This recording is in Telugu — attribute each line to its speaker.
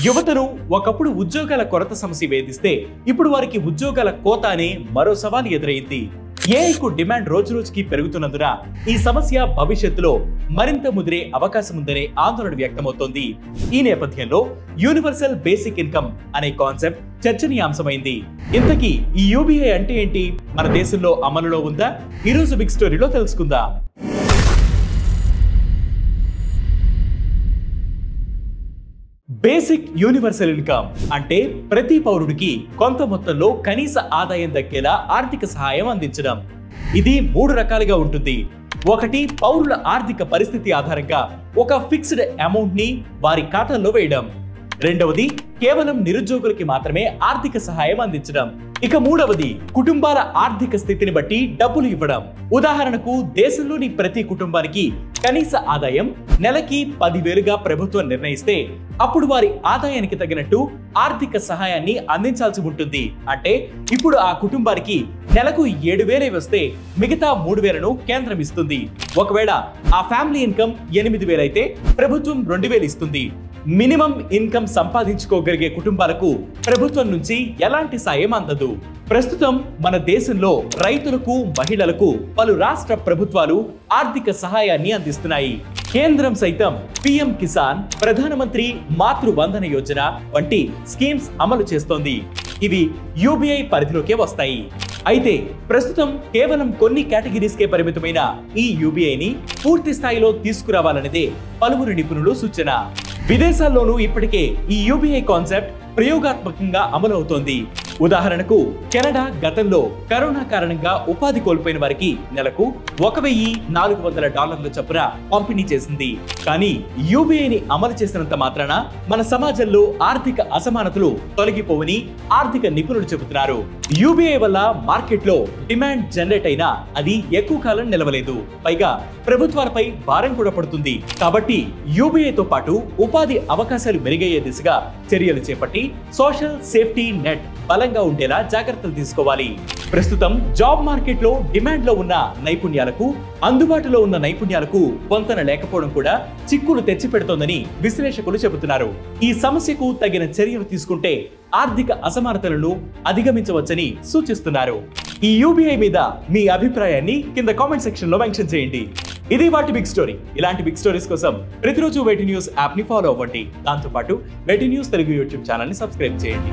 Speaker 1: యువతను ఒకప్పుడు ఉద్యోగాల కొరత సమస్య వేధిస్తే ఇప్పుడు వారికి ఉద్యోగాల కోత అనే మరో సవాల్ ఎదురైంది. ఏఐకు డిమాండ్ రోజురోజుకి పెరుగుతున్నందున ఈ సమస్య భవిష్యత్తులో మరింత ముదిరే అవకాశం ఉందనే ఆందోళన వ్యక్తమవుతోంది. ఈ నేపథ్యంలో యూనివర్సల్ బేసిక్ ఇన్కమ్ అనే కాన్సెప్ట్ చర్చనీయాంశమైంది. ఇంతకీ ఈ యూబీఐ అంటే ఏంటి, మన దేశంలో అమలులో ఉందా? ఈ రోజు బిగ్ స్టోరీలో తెలుసుకుందాం. బేసిక్ యూనివర్సల్ ఇన్కమ్ అంటే ప్రతి పౌరుడికి కొంత మొత్తంలో కనీస ఆదాయం దక్కేలా ఆర్థిక సహాయం అందించడం. ఇది 3 రకాలుగా ఉంటుంది. ఒకటి, పౌరుల ఆర్థిక పరిస్థితి ఆధారంగా ఒక ఫిక్స్డ్ అమౌంట్ ని వారి ఖాతాల్లో వేయడం. రెండవది, కేవలం నిరుద్యోగులకి మాత్రమే ఆర్థిక సహాయం అందించడం. ఇక మూడవది, కుటుంబాల ఆర్థిక స్థితిని బట్టి డబ్బులు ఇవ్వడం. ఉదాహరణకు, దేశంలోని ప్రతి కుటుంబానికి కనీస ఆదాయం నెలకి 10,000గా ప్రభుత్వం నిర్ణయిస్తే అప్పుడు వారి ఆదాయానికి తగినట్టు ఆర్థిక సహాయాన్ని అందించాల్సి ఉంటుంది. అంటే ఇప్పుడు ఆ కుటుంబానికి నెలకు 7,000 వస్తే మిగతా 3,000ను కేంద్రం ఇస్తుంది. ఒకవేళ ఆ ఫ్యామిలీ ఇన్కమ్ 8,000 అయితే ప్రభుత్వం 2,000 ఇస్తుంది. మినిమం ఇన్కమ్ సంపాదించుకోగలిగే కుటుంబాలకు ప్రభుత్వం నుంచి ఎలాంటి సాయం అందదు. ప్రస్తుతం మన దేశంలో రైతులకు, మహిళలకు పలు రాష్ట్ర ప్రభుత్వాలు ఆర్థిక సహాయాన్ని అందిస్తున్నాయి. కేంద్రం సైతం పిఎం కిసాన్, ప్రధానమంత్రి మాతృ వందన యోజన వంటి స్కీమ్స్ అమలు చేస్తోంది. ఇవి యూబీఐ పరిధిలోకే వస్తాయి. అయితే ప్రస్తుతం కేవలం కొన్ని కేటగిరీస్కే పరిమితమైన ఈ యూబీఐని పూర్తి స్థాయిలో తీసుకురావాలనేదే పలువురు నిపుణులు సూచన. విదేశాల్లోనూ ఇప్పటికే ఈ యూబీఐ కాన్సెప్ట్ ప్రయోగాత్మకంగా అమలవుతోంది. ఉదాహరణకు, కెనడా గతంలో కరోనా కారణంగా ఉపాధి కోల్పోయిన వారికి నెలకు $1,400 చొప్పున పంపిణీ చేసింది. కానీ యూబీఐని అమలు చేసినంత మాత్రాన మన సమాజంలో ఆర్థిక అసమానతలు తొలగిపోవని ఆర్థిక నిపుణులు చెబుతున్నారు. యూబీఐ వల్ల మార్కెట్లో డిమాండ్ జనరేట్ అయినా అది ఎక్కువ కాలం నిలవలేదు. పైగా ప్రభుత్వాలపై భారం కూడా పడుతుంది. కాబట్టి యూబీఐతో పాటు ఉపాధి అవకాశాలు మెరుగయ్యే దిశగా చర్యలు చేపట్టి సోషల్ సేఫ్టీ నెట్ బలంగా ఉండేలా జాగ్రత్తలు తీసుకోవాలి. ప్రస్తుతం జాబ్ మార్కెట్ లో డిమాండ్ లో ఉన్న నైపుణ్యాలకు, అందుబాటులో ఉన్న నైపుణ్యాలకు పొంతన లేకపోవడం కూడా చిక్కులు తెచ్చిపెడుతోందని విశ్లేషకులు చెబుతున్నారు. ఈ సమస్యకు తగిన చర్యలు తీసుకుంటే ఆర్థిక అసమానతలను అధిగమించవచ్చని సూచిస్తున్నారు. ఈ యూబీఐ మీద మీ అభిప్రాయాన్ని కింద కామెంట్ సెక్షన్ లో మెన్షన్ చేయండి. ఇది వాటి బిగ్ స్టోరీ. ఇలాంటి బిగ్ స్టోరీస్ కోసం ప్రతిరోజు వేటి న్యూస్ యాప్ ని ఫాలో అవ్వండి. దాంతోపాటు వేటి న్యూస్ తెలుగు యూట్యూబ్ ఛానల్ ని సబ్స్క్రైబ్ చేయండి.